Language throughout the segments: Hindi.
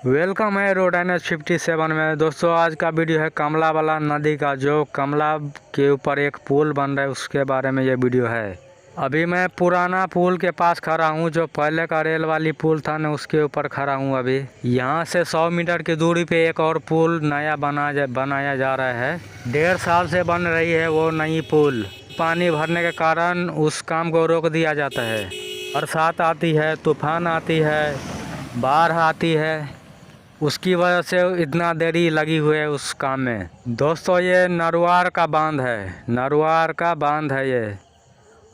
वेलकम है रोड NH57 में। दोस्तों आज का वीडियो है कमला वाला नदी का, जो कमला के ऊपर एक पुल बन रहा है उसके बारे में ये वीडियो है। अभी मैं पुराना पुल के पास खड़ा हूँ, जो पहले का रेल वाली पुल था ना, उसके ऊपर खड़ा हूँ। अभी यहाँ से 100 मीटर की दूरी पे एक और पुल नया बनाया जा रहा है। 1.5 साल से बन रही है वो नई पुल। पानी भरने के कारण उस काम को रोक दिया जाता है। बरसात आती है, तूफान आती है, बाढ़ आती है, उसकी वजह से इतना देरी लगी हुई है उस काम में। दोस्तों ये नरवार का बांध है, नरवार का बांध है ये,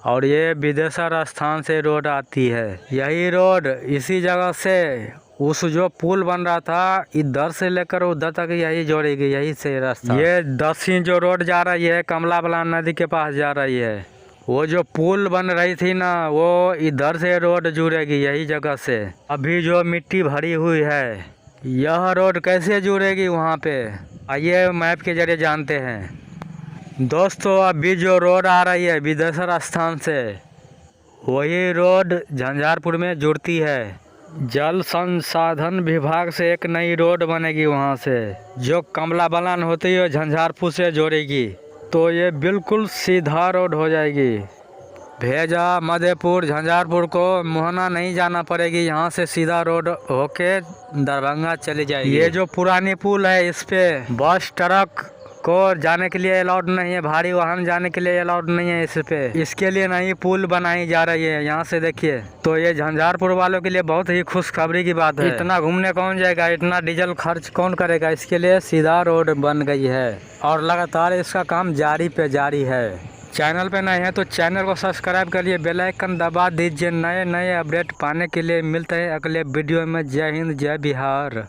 और ये बिदेश्वर स्थान से रोड आती है। यही रोड इसी जगह से उस जो पुल बन रहा था इधर से लेकर उधर तक यही जोड़ेगी, यही से रास्ता। ये 10 जो रोड जा रही है कमला बलान नदी के पास जा रही है। वो जो पुल बन रही थी ना, वो इधर से रोड जुड़ेगी यही जगह से। अभी जो मिट्टी भरी हुई है, यह रोड कैसे जुड़ेगी वहाँ पे, आइए मैप के जरिए जानते हैं। दोस्तों अभी जो रोड आ रही है बिदेश्वर स्थान से, वही रोड झंझारपुर में जुड़ती है। जल संसाधन विभाग से एक नई रोड बनेगी वहाँ से, जो कमला बलान होती है झंझारपुर से जोड़ेगी। तो ये बिल्कुल सीधा रोड हो जाएगी। भेजा, मधेपुर, झंझारपुर को मोहना नहीं जाना पड़ेगी, यहाँ से सीधा रोड होके दरभंगा चली जाएगी। ये जो पुरानी पुल है इस पे बस ट्रक को जाने के लिए अलाउड नहीं है, भारी वाहन जाने के लिए अलाउड नहीं है इस पे। इसके लिए नई पुल बनाई जा रही है, यहाँ से देखिए। तो ये झंझारपुर वालों के लिए बहुत ही खुशखबरी की बात है। इतना घूमने कौन जाएगा, इतना डीजल खर्च कौन करेगा, इसके लिए सीधा रोड बन गई है और लगातार इसका काम जारी है। चैनल पे नए हैं तो चैनल को सब्सक्राइब करिए, बेल आइकन दबा दीजिए। नए अपडेट पाने के लिए मिलते हैं अगले वीडियो में। जय हिंद, जय बिहार।